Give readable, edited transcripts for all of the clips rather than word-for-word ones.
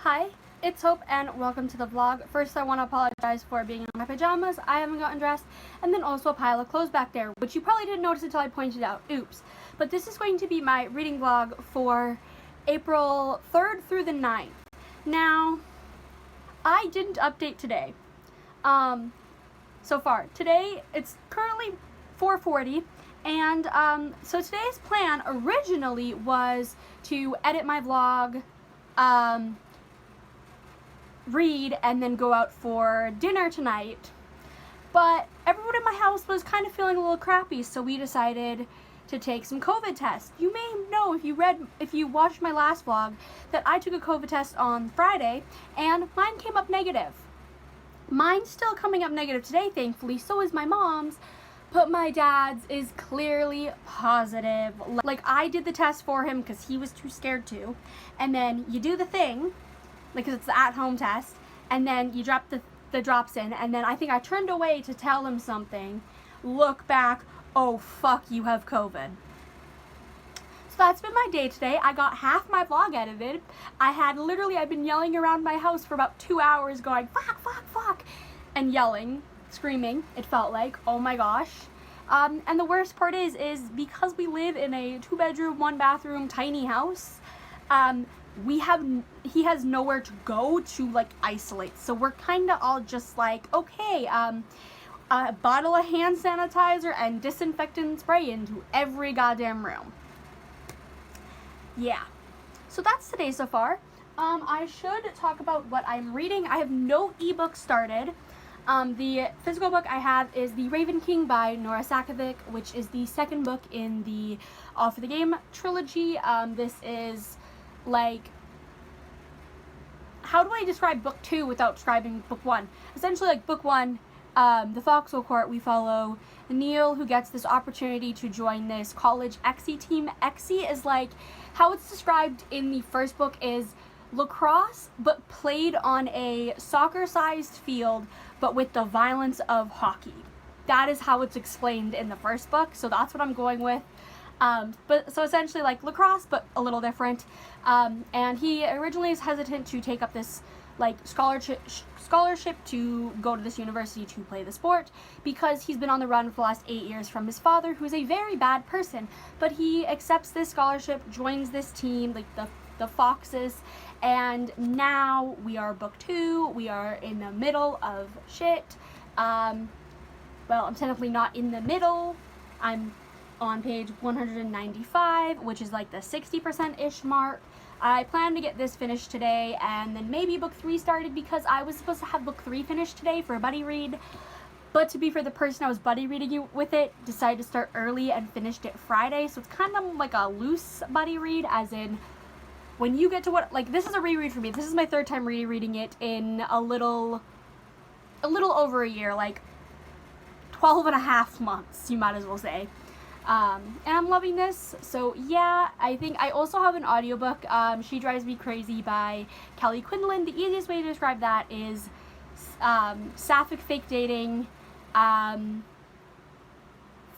Hi, it's Hope and welcome to the vlog. First, I want to apologize for being in my pajamas. I haven't gotten dressed, and then also a pile of clothes back there, which you probably didn't notice until I pointed out. Oops. But this is going to be my reading vlog for April 3rd through the 9th. Now, I didn't update today. So far. Today, it's currently 4:40, and so today's plan originally was to edit my vlog, read, and then go out for dinner tonight. But everyone in my house was kind of feeling a little crappy, so we decided to take some COVID tests. You may know if you watched my last vlog that I took a COVID test on Friday and mine came up negative. Mine's still coming up negative today, thankfully, so is my mom's, but my dad's is clearly positive. Like, I did the test for him because he was too scared to, and then you do the thing, like, cause it's the at-home test, and then you drop the drops in, and then I think I turned away to tell him something, look back, oh fuck, you have COVID. So that's been my day today. I got half my vlog edited. I've been yelling around my house for about 2 hours going, fuck, fuck, fuck, and yelling, screaming, it felt like, oh my gosh. And the worst part is because we live in a 2-bedroom, 1-bathroom tiny house, he has nowhere to go to, like, isolate. So we're kind of all just like, okay, a bottle of hand sanitizer and disinfectant spray into every goddamn room. Yeah. So that's today so far. I should talk about what I'm reading. I have no ebook started. The physical book I have is The Raven King by Nora Sakavic, which is the second book in the All for the Game trilogy. This is, like, how do I describe book 2 without describing book 1? Essentially, like, book 1, the Foxhole Court, we follow Neil, who gets this opportunity to join this college XE team. XE is, like, how it's described in the first book is lacrosse, but played on a soccer-sized field, but with the violence of hockey. That is how it's explained in the first book, so that's what I'm going with. But so essentially, like, lacrosse, but a little different. And he originally is hesitant to take up this, like, scholarship to go to this university to play the sport because he's been on the run for the last 8 years from his father, who is a very bad person. But he accepts this scholarship, joins this team, like the Foxes, and now we are book 2. We are in the middle of shit. Well, I'm technically not in the middle. I'm on page 195, which is like the 60%-ish mark. I plan to get this finished today and then maybe book 3 started because I was supposed to have book 3 finished today for a buddy read. But to be fair, the person I was buddy reading with it decided to start early and finished it Friday. So it's kind of like a loose buddy read, as in when you get to what, like, this is a reread for me. This is my 3rd time rereading it in a little over a year, like 12 and a half months, you might as well say. And I'm loving this, so yeah. I think I also have an audiobook, She Drives Me Crazy by Kelly Quinlan. The easiest way to describe that is sapphic fake dating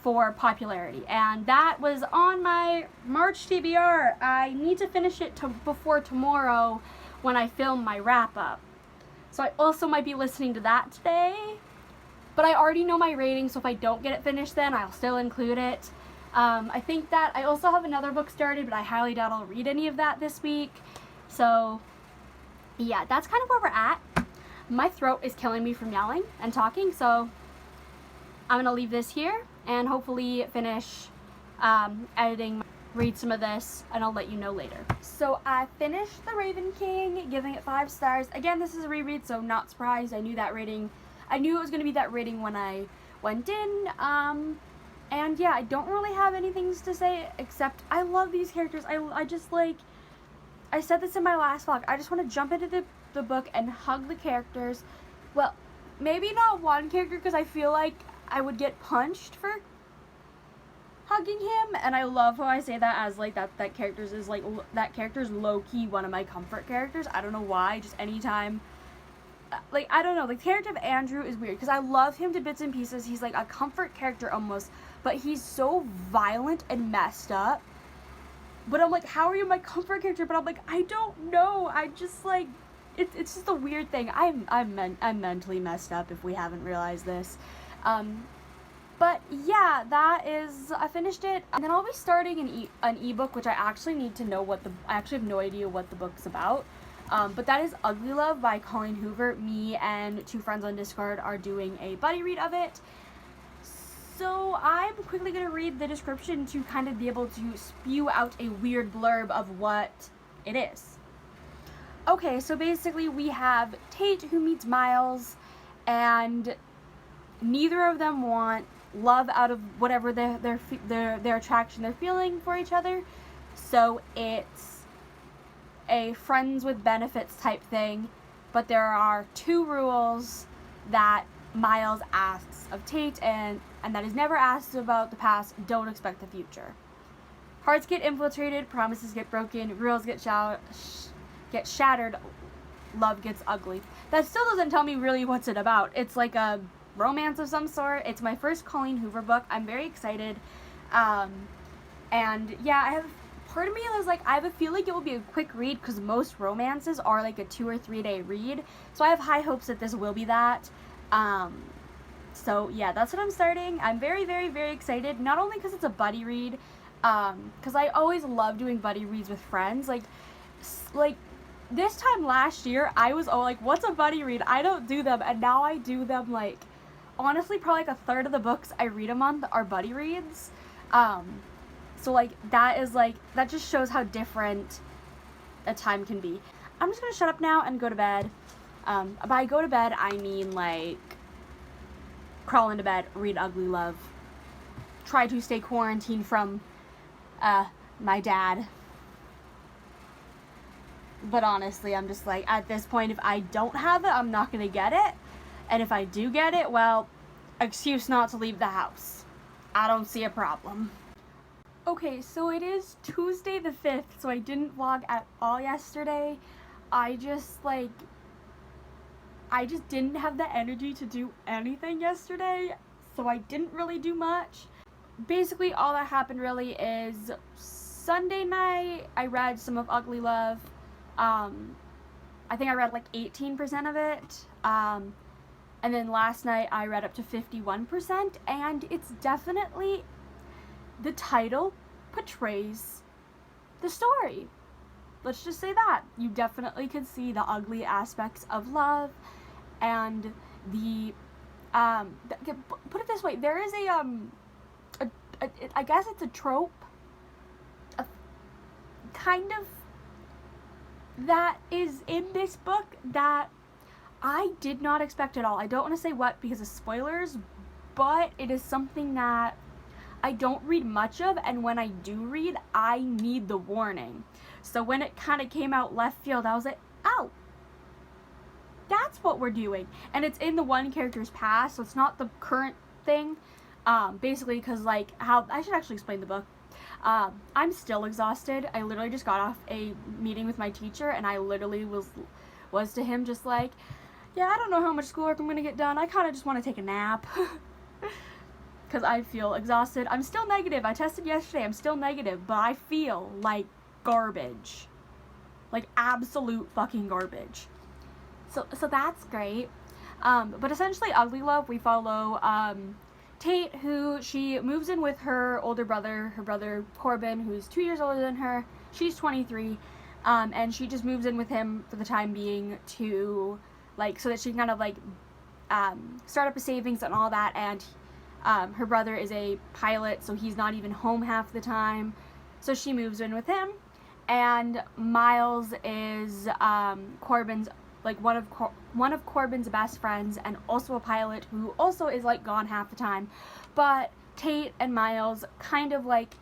for popularity, and that was on my March TBR. I need to finish it before tomorrow when I film my wrap-up, so I also might be listening to that today. But I already know my rating, so if I don't get it finished then, I'll still include it. I think that I also have another book started, but I highly doubt I'll read any of that this week. So, yeah, that's kind of where we're at. My throat is killing me from yelling and talking, so I'm going to leave this here and hopefully finish editing, read some of this, and I'll let you know later. So I finished The Raven King, giving it 5 stars. Again, this is a reread, so not surprised. I knew it was going to be that rating when I went in, and yeah, I don't really have anything to say except I love these characters. I just, like, I said this in my last vlog, I just want to jump into the book and hug the characters. Well, maybe not one character, because I feel like I would get punched for hugging him, and I love how I say that as, like, that character's low-key one of my comfort characters. I don't know why, just anytime. Like, I don't know, the character of Andrew is weird, because I love him to bits and pieces. He's, like, a comfort character almost, but he's so violent and messed up. But I'm like, how are you my comfort character? But I'm like, I don't know, I just, like, it's just a weird thing. I'm mentally messed up if we haven't realized this. But yeah, that is, I finished it. And then I'll be starting an ebook, which I actually need to know I actually have no idea what the book's about. But that is Ugly Love by Colleen Hoover. Me and 2 friends on Discord are doing a buddy read of it. So I'm quickly going to read the description to kind of be able to spew out a weird blurb of what it is. Okay, so basically we have Tate who meets Miles, and neither of them want love out of whatever their attraction they're feeling for each other. So it's a friends with benefits type thing, but there are 2 rules that Miles asks of Tate, and that is never asked about the past, don't expect the future. Hearts get infiltrated, promises get broken, rules get shattered, love gets ugly. That still doesn't tell me really what's it about. It's like a romance of some sort. It's my first Colleen Hoover book. I'm very excited. And yeah, part of me is like, I have a feeling it will be a quick read because most romances are like a 2 or 3 day read. So I have high hopes that this will be that. So yeah, that's what I'm starting. I'm very, very, very excited. Not only because it's a buddy read, because I always love doing buddy reads with friends. Like this time last year, I was all like, what's a buddy read? I don't do them. And now I do them. Like, honestly, probably like a third of the books I read a month are buddy reads. So like that just shows how different a time can be. I'm just gonna shut up now and go to bed. By go to bed, I mean like crawl into bed, read Ugly Love, try to stay quarantined from my dad. But honestly, I'm just like, at this point, if I don't have it, I'm not gonna get it. And if I do get it, well, excuse not to leave the house. I don't see a problem. Okay, so it is Tuesday the 5th, so I didn't vlog at all yesterday. I just didn't have the energy to do anything yesterday, so I didn't really do much. Basically, all that happened really is Sunday night, I read some of Ugly Love. I think I read like 18% of it. And then last night I read up to 51%, and it's definitely, the title portrays the story. Let's just say that. You definitely could see the ugly aspects of love, and put it this way, there is I guess it's a trope, kind of, that is in this book that I did not expect at all. I don't want to say what because of spoilers, but it is something that I don't read much of, and when I do read, I need the warning. So when it kind of came out left field, I was like, oh, that's what we're doing. And it's in the one character's past, so it's not the current thing. Basically, because like, I should actually explain the book. I'm still exhausted. I literally just got off a meeting with my teacher, and I literally was to him just like, yeah, I don't know how much schoolwork I'm gonna get done. I kind of just want to take a nap. Because I feel exhausted. I'm still negative. I tested yesterday. I'm still negative, but I feel like garbage. Like absolute fucking garbage. So that's great. But essentially, Ugly Love, we follow Tate, who she moves in with her older brother, her brother Corbin, who's 2 years older than her. She's 23, and she just moves in with him for the time being to, like, so that she can kind of like start up a savings and all that. And her brother is a pilot, so he's not even home half the time. So she moves in with him, and Miles is Corbin's, like, one of Corbin's best friends, and also a pilot who also is like gone half the time. But Tate and Miles kind of like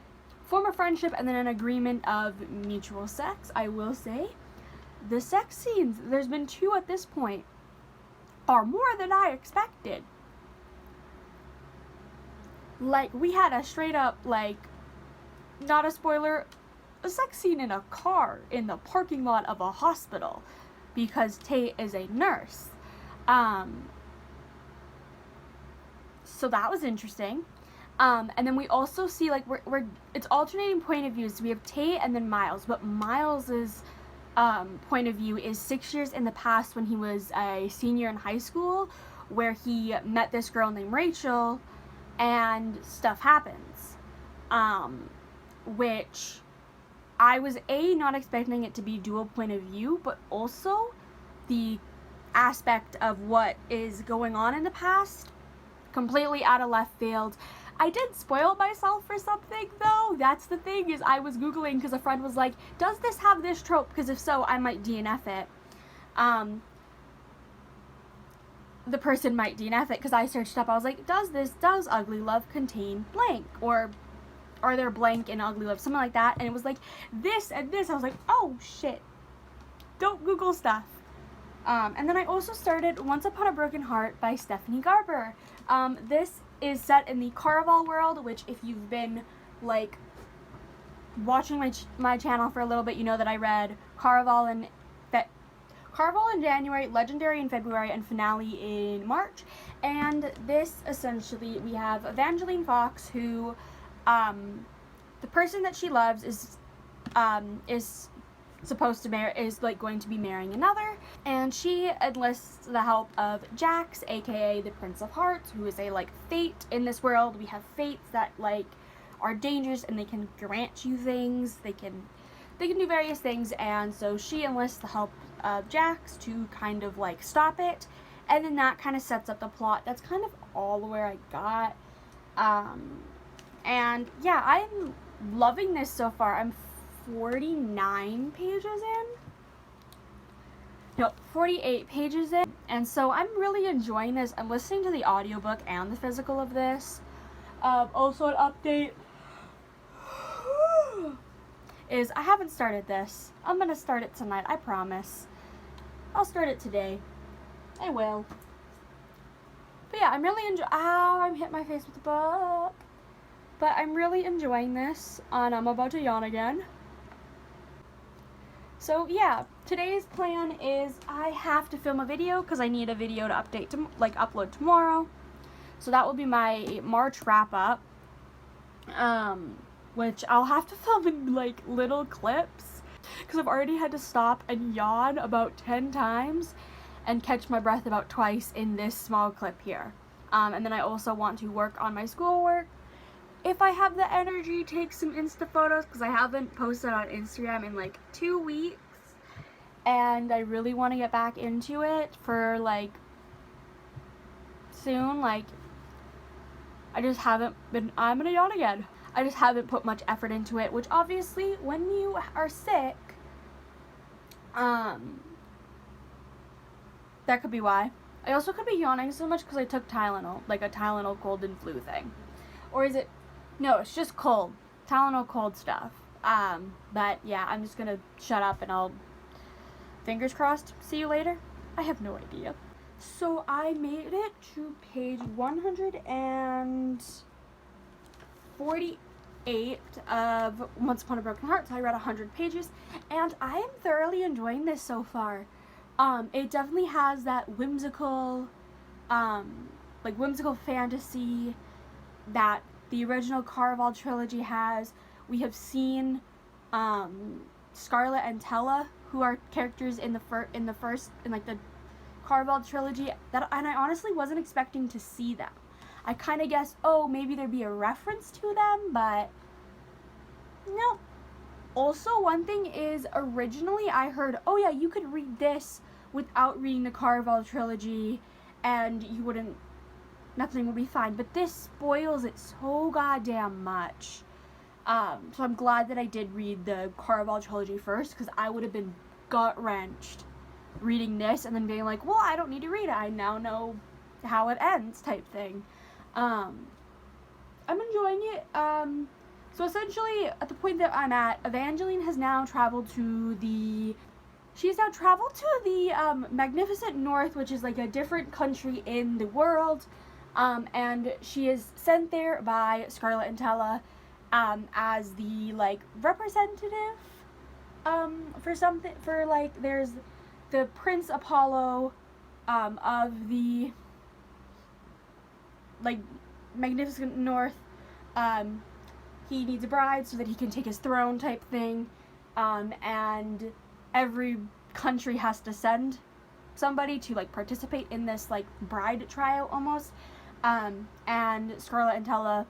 form a friendship and then an agreement of mutual sex. I will say the sex scenes, there's been 2 at this point, are more than I expected. Like, we had a straight up, like, not a spoiler, a sex scene in a car in the parking lot of a hospital because Tate is a nurse. So that was interesting. And then we also see, like, it's alternating point of views. So we have Tate and then Miles, but Miles's point of view is 6 years in the past when he was a senior in high school, where he met this girl named Rachel, and stuff happens. Which I was not expecting it to be dual point of view, but also the aspect of what is going on in the past, completely out of left field. I did spoil myself for something, though. That's the thing, is I was Googling because a friend was like, does this have this trope? Because if so, I might DNF it. The person might DNF it because I searched up. I was like, does Ugly Love contain blank? Or are there blank in Ugly Love? Something like that. And it was like, this and this. I was like, oh, shit. Don't Google stuff. And then I also started Once Upon a Broken Heart by Stephanie Garber. This is set in the Caraval world, which if you've been, like, watching my channel for a little bit, you know that I read Caraval in January, Legendary in February, and Finale in March. And this, essentially, we have Evangeline Fox, who, the person that she loves is supposed to is like going to be marrying another, and she enlists the help of Jax, aka the Prince of Hearts, who is a like fate in this world. We have fates that like are dangerous and they can grant you things. They can do various things, and so she enlists the help of Jax to kind of like stop it, and then that kind of sets up the plot. That's kind of all where I got. And yeah, I'm loving this so far. I'm 49 pages in. No, 48 pages in. And so I'm really enjoying this. I'm listening to the audiobook and the physical of this. Also an update is I haven't started this. I'm gonna start it tonight, I promise. I'll start it today. I will. But yeah, I'm really ow, I'm hitting my face with the book. But I'm really enjoying this, and I'm about to yawn again. So yeah, today's plan is I have to film a video because I need a video to upload tomorrow. So that will be my March wrap up, which I'll have to film in like little clips because I've already had to stop and yawn about 10 times and catch my breath about twice in this small clip here. And then I also want to work on my schoolwork. If I have the energy, take some Insta photos because I haven't posted on Instagram in like 2 weeks, and I really want to get back into it for like soon. Like I just haven't been, I'm gonna yawn again. I just haven't put much effort into it, which obviously when you are sick, that could be why. I also could be yawning so much because I took Tylenol, like a Tylenol cold and flu thing. Or is it? No, it's just cold. Tylenol cold stuff. But yeah, I'm just gonna shut up and I'll, fingers crossed, see you later. I have no idea. So I made it to page 148 of Once Upon a Broken Heart. So I read 100 pages, and I am thoroughly enjoying this so far. It definitely has that whimsical, whimsical fantasy that the original Caraval trilogy has. We have seen Scarlet and Tella, who are characters in the Caraval trilogy, and I honestly wasn't expecting to see them. I kind of guessed, oh, maybe there'd be a reference to them, but no. Also, one thing is, originally I heard, oh yeah, you could read this without reading the Caraval trilogy, and nothing would be fine, but this spoils it so goddamn much. So I'm glad that I did read the Caraval trilogy first, because I would have been gut-wrenched reading this and then being like, well, I don't need to read it, I now know how it ends, type thing. I'm enjoying it. So essentially, at the point that I'm at, Evangeline has now traveled to the Magnificent North, which is like a different country in the world. And she is sent there by Scarlet and Tella as the like representative there's the Prince Apollo of the like Magnificent North. He needs a bride so that he can take his throne, type thing, and every country has to send somebody to like participate in this like bride tryout almost. And Scarlett and Tella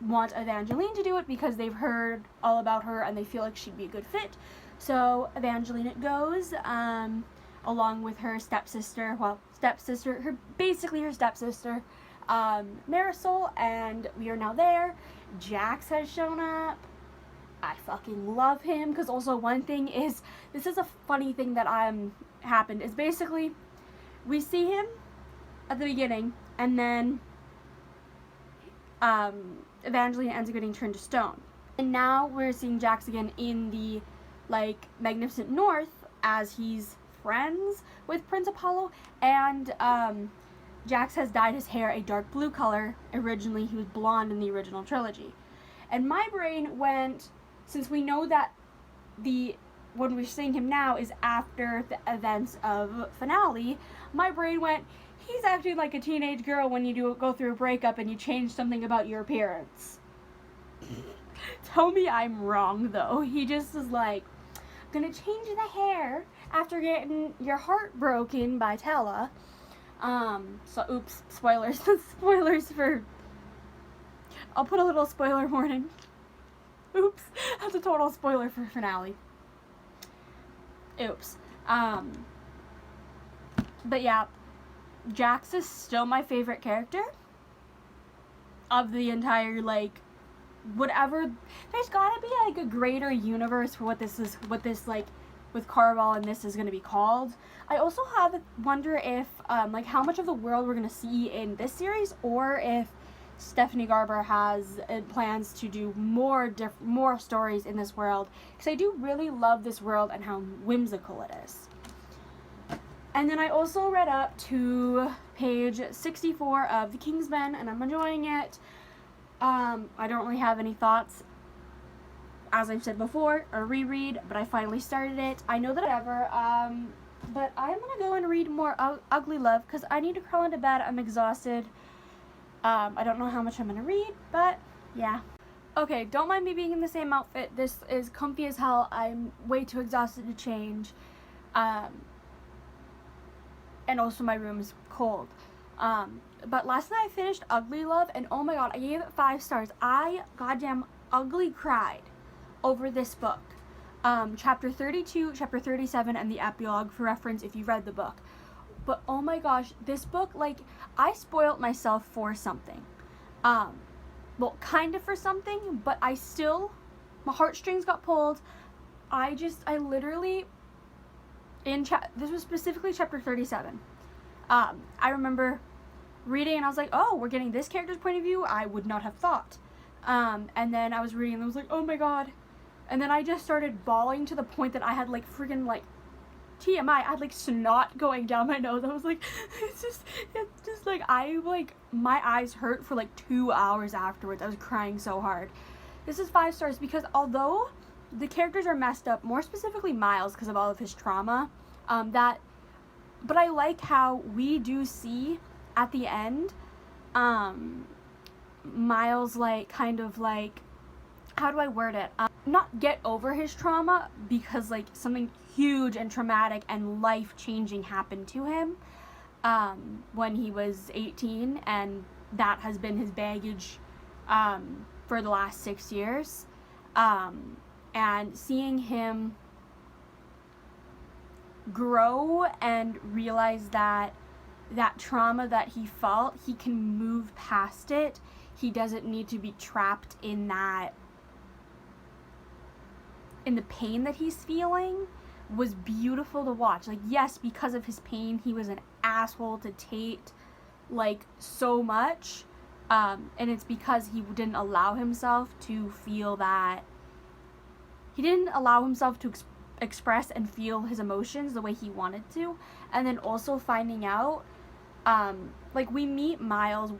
want Evangeline to do it because they've heard all about her and they feel like she'd be a good fit. So Evangeline goes, along with her stepsister, basically her stepsister, Marisol, and we are now there. Jax has shown up. I fucking love him, because also one thing is, this is a funny thing that happened, is basically, we see him at the beginning, and then Evangeline ends up getting turned to stone. And now we're seeing Jax again in the, like, Magnificent North, as he's friends with Prince Apollo, and Jax has dyed his hair a dark blue color. Originally, he was blonde in the original trilogy. And my brain went, since we know that when we're seeing him now is after the events of finale, my brain went, he's acting like a teenage girl when you go through a breakup and you change something about your appearance. Tell me I'm wrong, though. He just is like, I'm gonna change the hair after getting your heart broken by Tella. So oops, spoilers. Spoilers for... I'll put a little spoiler warning. Oops, that's a total spoiler for finale. Oops. But yeah, Jax is still my favorite character of the entire, like, whatever. There's gotta be, like, a greater universe for what this, like, with Carval and this is gonna be called. I also wonder if, like, how much of the world we're gonna see in this series, or if Stephanie Garber has plans to do more stories in this world, because I do really love this world and how whimsical it is. And then I also read up to page 64 of The Kingsmen, and I'm enjoying it. I don't really have any thoughts, as I've said before, or reread, but I finally started it. I know that whatever, but I'm gonna go and read more Ugly Love, because I need to crawl into bed. I'm exhausted. I don't know how much I'm gonna read, but yeah. Okay, don't mind me being in the same outfit. This is comfy as hell. I'm way too exhausted to change. And also my room is cold. But last night I finished Ugly Love, and oh my god, I gave it 5 stars. I goddamn ugly cried over this book. Chapter 32, chapter 37, and the epilogue for reference if you read the book. But oh my gosh, this book, like, I spoiled myself for something. Well, kind of for something, but my heartstrings got pulled. I literally, this was specifically chapter 37. I remember reading and I was like, oh, we're getting this character's point of view? I would not have thought. And then I was reading and I was like, oh my god. And then I just started bawling to the point that I had, like, freaking, like, TMI, I had, like, snot going down my nose. I was like, it's just like, my eyes hurt for, like, 2 hours afterwards. I was crying so hard. This is 5 stars because although the characters are messed up, more specifically Miles, because of all of his trauma, but I like how we do see, at the end, Miles, like, kind of, like, how do I word it? Not get over his trauma, because, like, something huge and traumatic and life-changing happened to him when he was 18, and that has been his baggage for the last 6 years. And seeing him grow and realize that trauma that he felt, he can move past it. He doesn't need to be trapped in the pain that he's feeling, was beautiful to watch. Like, yes, because of his pain, he was an asshole to Tate, like, so much, and it's because he didn't allow himself to feel that, he didn't allow himself to express and feel his emotions the way he wanted to. And then also finding out, like, we meet Miles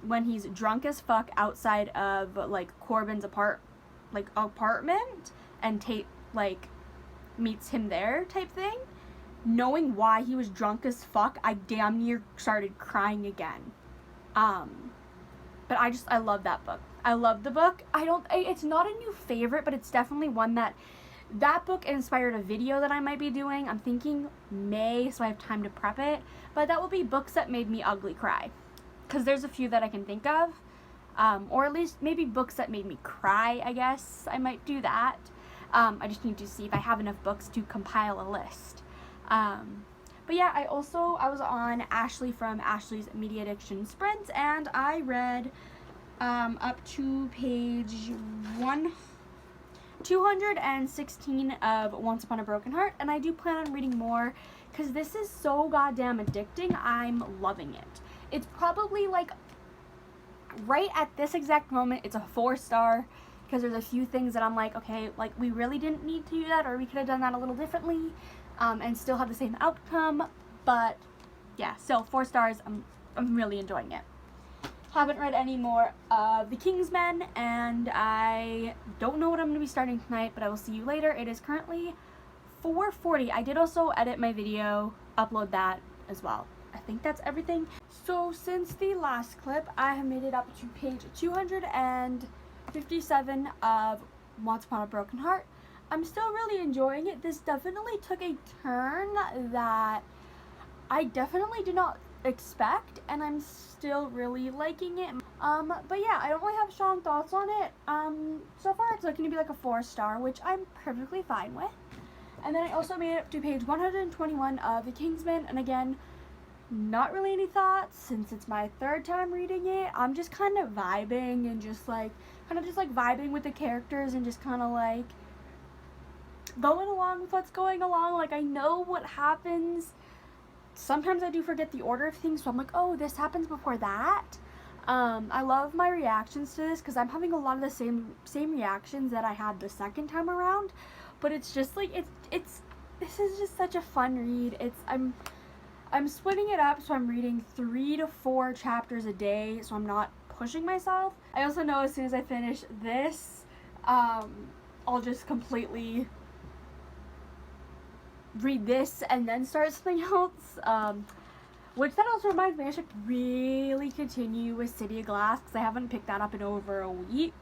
when he's drunk as fuck outside of, like, Corbin's apartment, and Tate, like, meets him there type thing. Knowing why he was drunk as fuck, I damn near started crying again. But I love that book. I love the book. It's not a new favorite, but it's definitely one that That book inspired a video that I might be doing. I'm thinking May, so I have time to prep it. But that will be books that made me ugly cry. Because there's a few that I can think of. Or at least maybe books that made me cry, I guess. I might do that. I just need to see if I have enough books to compile a list. But yeah, I was on Ashley from Ashley's Media Addiction Sprints, and I read up to page 216 of Once Upon a Broken Heart, and I do plan on reading more because this is so goddamn addicting. I'm loving it. It's probably like right at this exact moment, it's a 4-star because there's a few things that I'm like, okay, like we really didn't need to do that, or we could have done that a little differently, and still have the same outcome. But yeah, still 4 stars. I'm really enjoying it. Haven't read any more of The Kingsmen, and I don't know what I'm going to be starting tonight, but I will see you later. It is currently 4:40. I did also edit my video, upload that as well. I think that's everything. So since the last clip, I have made it up to page 257 of Once Upon a Broken Heart. I'm still really enjoying it. This definitely took a turn that I definitely did not expect, and I'm still really liking it. But yeah, I don't really have strong thoughts on it. So far it's looking to be like a 4-star, which I'm perfectly fine with. And then I also made it up to page 121 of The Kingsman, and again, not really any thoughts since it's my 3rd time reading it. I'm just kind of vibing and just vibing with the characters and just kind of like going along with what's going along. Like, I know what happens. Sometimes I do forget the order of things, so I'm like, oh, this happens before that. I love my reactions to this because I'm having a lot of the same reactions that I had the 2nd time around. But it's just like this is just such a fun read. I'm splitting it up, so I'm reading 3 to 4 chapters a day, so I'm not pushing myself. I also know as soon as I finish this, I'll just completely read this and then start something else. Which that also reminds me, I should really continue with City of Glass because I haven't picked that up in over a week.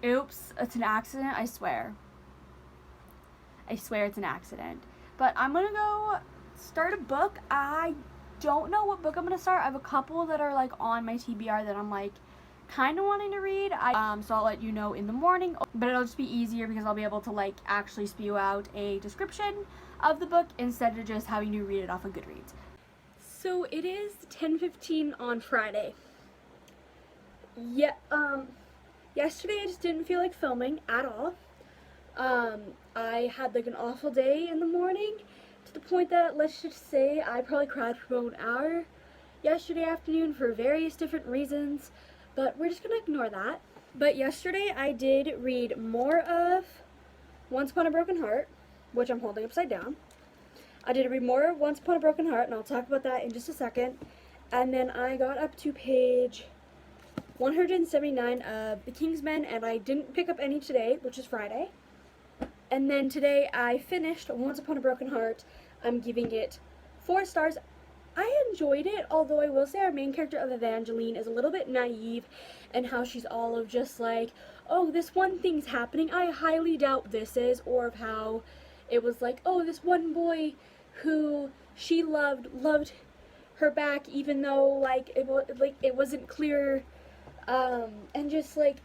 Oops, it's an accident, I swear. I swear it's an accident. But I'm gonna go start a book. I don't know what book I'm gonna start. I have a couple that are like on my TBR that I'm like kind of wanting to read. So I'll let you know in the morning, but it'll just be easier because I'll be able to like actually spew out a description of the book instead of just having to read it off of Goodreads. So it is 10:15 on Friday. Yeah, yesterday I just didn't feel like filming at all. I had like an awful day in the morning to the point that, let's just say, I probably cried for about an hour yesterday afternoon for various different reasons, but we're just gonna ignore that. But yesterday I did read more of Once Upon a Broken Heart, which I'm holding upside down. I did read more of Once Upon a Broken Heart, and I'll talk about that in just a second. And then I got up to page 179 of The Kingsmen, and I didn't pick up any today, which is Friday. And then today I finished Once Upon a Broken Heart. I'm giving it 4 stars. I enjoyed it, although I will say our main character of Evangeline is a little bit naive, and how she's all of just like, oh, this one thing's happening, I highly doubt this is, or of how it was like, oh, this one boy who she loved her back, even though like it wasn't clear, and just like,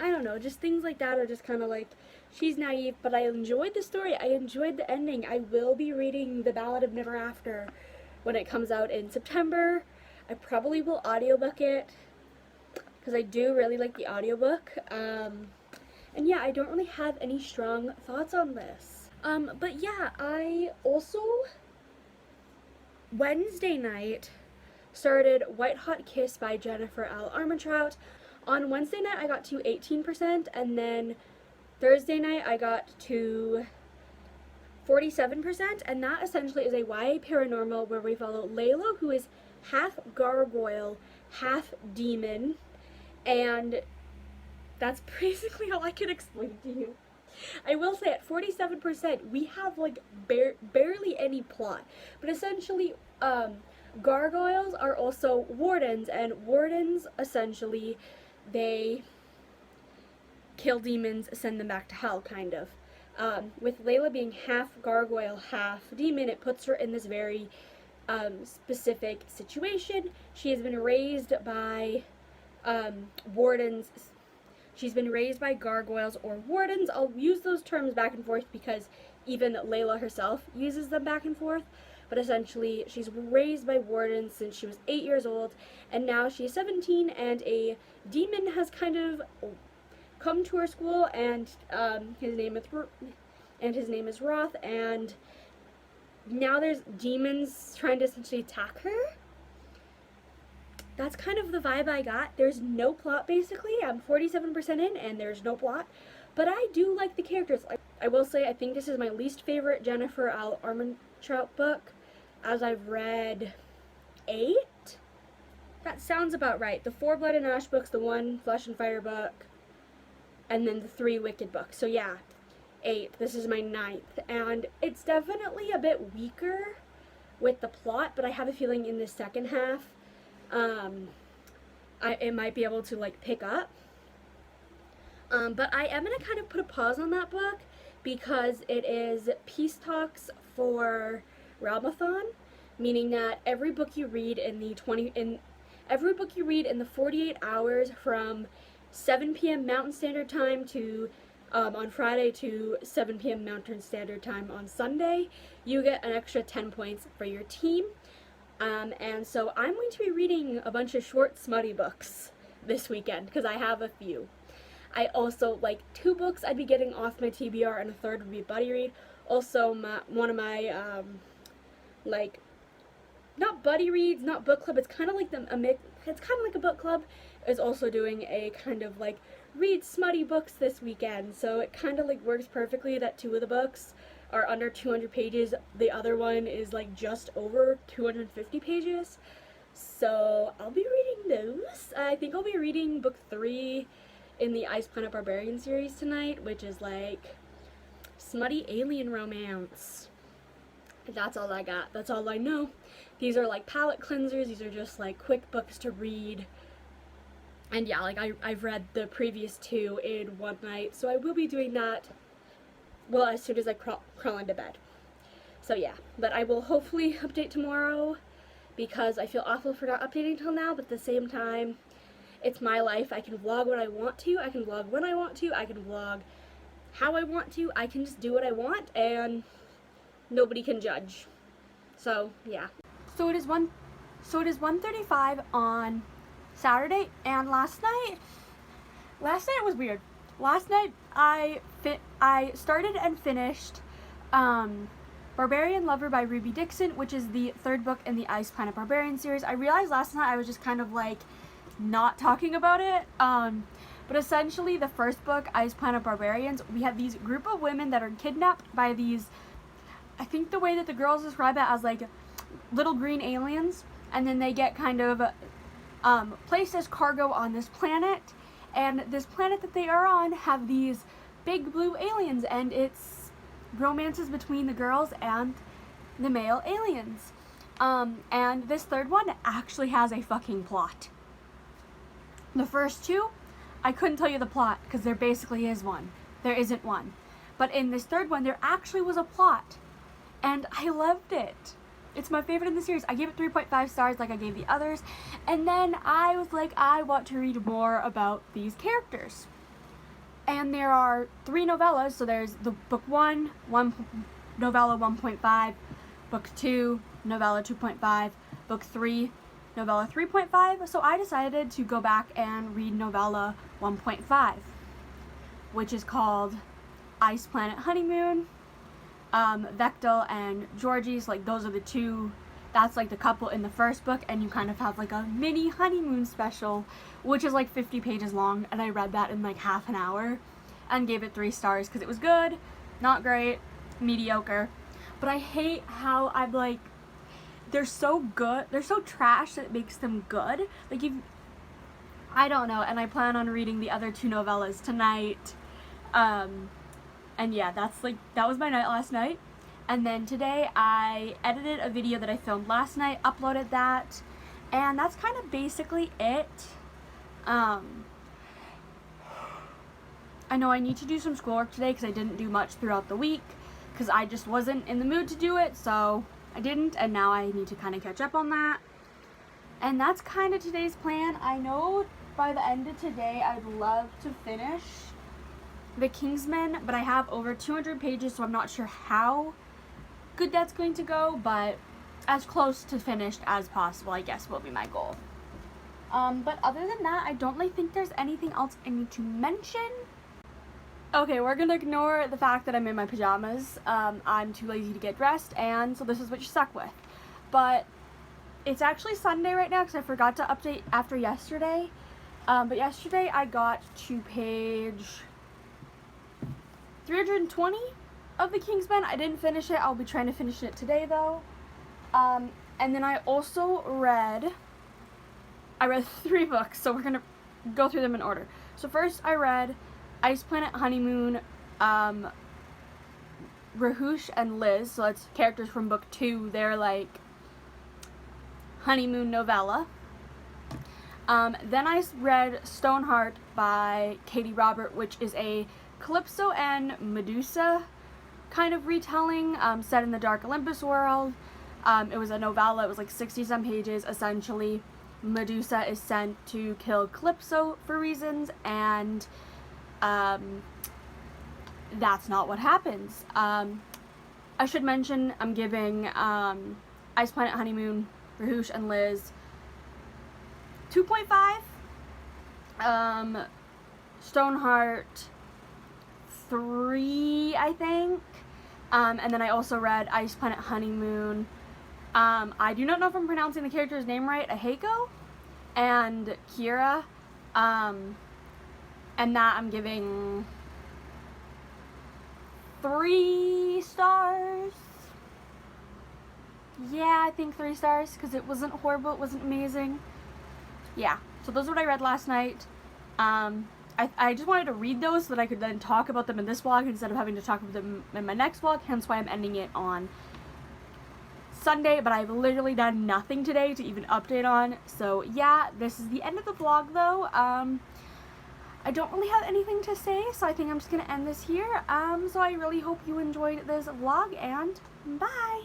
I don't know, just things like that are just kind of like, she's naive. But I enjoyed the story. I enjoyed the ending. I will be reading The Ballad of Never After when it comes out in September. I probably will audiobook it because I do really like the audiobook. And yeah, I don't really have any strong thoughts on this. But yeah, I also Wednesday night started White Hot Kiss by Jennifer L. Armentrout. On Wednesday night I got to 18%, and then Thursday night I got to 47%, and that essentially is a YA paranormal where we follow Layla, who is half gargoyle, half demon, and that's basically all I can explain to you. I will say at 47% we have like barely any plot, but essentially gargoyles are also wardens, and wardens essentially kill demons, send them back to hell, kind of. With Layla being half gargoyle, half demon, it puts her in this very specific situation. She has been raised by wardens. She's been raised by gargoyles or wardens. I'll use those terms back and forth because even Layla herself uses them back and forth. But essentially, she's raised by wardens since she was 8 years old, and now she's 17, and a demon has kind of come to her school, and his name is Roth, and now there's demons trying to essentially attack her. That's kind of the vibe I got. There's no plot, basically. I'm 47% in, and there's no plot. But I do like the characters. I will say, I think this is my least favorite Jennifer L. Armentrout book, as I've read 8? That sounds about right. The 4 Blood and Ash books, the 1 Flesh and Fire book, and then the 3 Wicked books. So yeah, 8. This is my 9th. And it's definitely a bit weaker with the plot, but I have a feeling in the second half, it might be able to like pick up. But I am going to kind of put a pause on that book because it is peace talks for Realmathon, meaning that every book you read in the 48 hours from 7 p.m. Mountain Standard Time to on Friday to 7 p.m. Mountain Standard Time on Sunday, you get an extra 10 points for your team. And so I'm going to be reading a bunch of short, smutty books this weekend because I have a few. I also, like, 2 books I'd be getting off my TBR, and a third would be buddy read. Also, one of my, like, not buddy reads, not book club, it's kind of like it's kind of like a book club, is also doing a kind of, like, read smutty books this weekend. So it kind of, like, works perfectly that 2 of the books are under 200 pages. The other one is, like, just over 250 pages. So I'll be reading those. I think I'll be reading book 3 in the Ice Planet Barbarian series tonight, which is like smutty alien romance. That's all I got. That's all I know. These are like palate cleansers. These are just like quick books to read. And yeah, like I've read the previous 2 in one night, so I will be doing that, well, as soon as I crawl into bed. So yeah, but I will hopefully update tomorrow because I feel awful for not updating till now, but at the same time, it's my life. I can vlog what I want to. I can vlog when I want to. I can vlog how I want to. I can just do what I want, and nobody can judge. So yeah. So it is 1:35 on Saturday, and last night was weird. Last night I started and finished Barbarian Lover by Ruby Dixon, which is the 3rd book in the Ice Planet Barbarian series. I realized last night I was just kind of like not talking about it, but essentially the 1st book, Ice Planet Barbarians, we have these group of women that are kidnapped by these, I think the way that the girls describe it as like little green aliens, and then they get kind of placed as cargo on this planet, and this planet that they are on have these big blue aliens, and it's romances between the girls and the male aliens. And this 3rd one actually has a fucking plot. The first 2, I couldn't tell you the plot because there basically is one. There isn't one. But in this 3rd one, there actually was a plot. And I loved it. It's my favorite in the series. I gave it 3.5 stars like I gave the others. And then I was like, I want to read more about these characters. And there are 3 novellas. So there's the book 1 novella 1.5, book 2, novella 2.5, book 3, novella 3.5, so I decided to go back and read novella 1.5, which is called Ice Planet Honeymoon. Vectel and Georgie's, like, those are the 2, that's like the couple in the 1st book, and you kind of have like a mini honeymoon special, which is like 50 pages long, and I read that in like half an hour, and gave it 3 stars, because it was good, not great, mediocre, but I hate how I'm like, they're so good, they're so trash that it makes them good. Like, I don't know, and I plan on reading the other 2 novellas tonight. And yeah, that was my night last night. And then today I edited a video that I filmed last night, uploaded that, and that's kind of basically it. I know I need to do some schoolwork today because I didn't do much throughout the week because I just wasn't in the mood to do it, so I didn't, and now I need to kind of catch up on that. And that's kind of today's plan. I know by the end of today I'd love to finish the Kingsman, but I have over 200 pages, so I'm not sure how good that's going to go, but as close to finished as possible, I guess, will be my goal. But other than that, I don't really think there's anything else I need to mention. Okay, we're gonna ignore the fact that I'm in my pajamas. I'm too lazy to get dressed, and so this is what you're stuck with. But it's actually Sunday right now because I forgot to update after yesterday. But yesterday I got to page 320 of the Kingsman. I didn't finish it. I'll be trying to finish it today though. And then I also read 3 books, so we're gonna go through them in order. So first I read Ice Planet Honeymoon, Rahush and Liz, so that's characters from book 2. They're like honeymoon novella. Then I read Stoneheart by Katie Robert, which is a Calypso and Medusa kind of retelling, set in the Dark Olympus world. It was a novella. It was like 60-some pages. Essentially, Medusa is sent to kill Calypso for reasons, and that's not what happens. I should mention I'm giving Ice Planet Honeymoon, Rahush and Liz 2.5. Stoneheart 3, I think. And then I also read Ice Planet Honeymoon. I do not know if I'm pronouncing the character's name right. Aheko and Kira. And that I'm giving 3 stars. Yeah, I think 3 stars because it wasn't horrible. It wasn't amazing. Yeah, so those are what I read last night. I just wanted to read those so that I could then talk about them in this vlog instead of having to talk about them in my next vlog, hence why I'm ending it on Sunday, but I've literally done nothing today to even update on. So yeah, this is the end of the vlog though. I don't really have anything to say, so I think I'm just gonna end this here. So I really hope you enjoyed this vlog, and bye!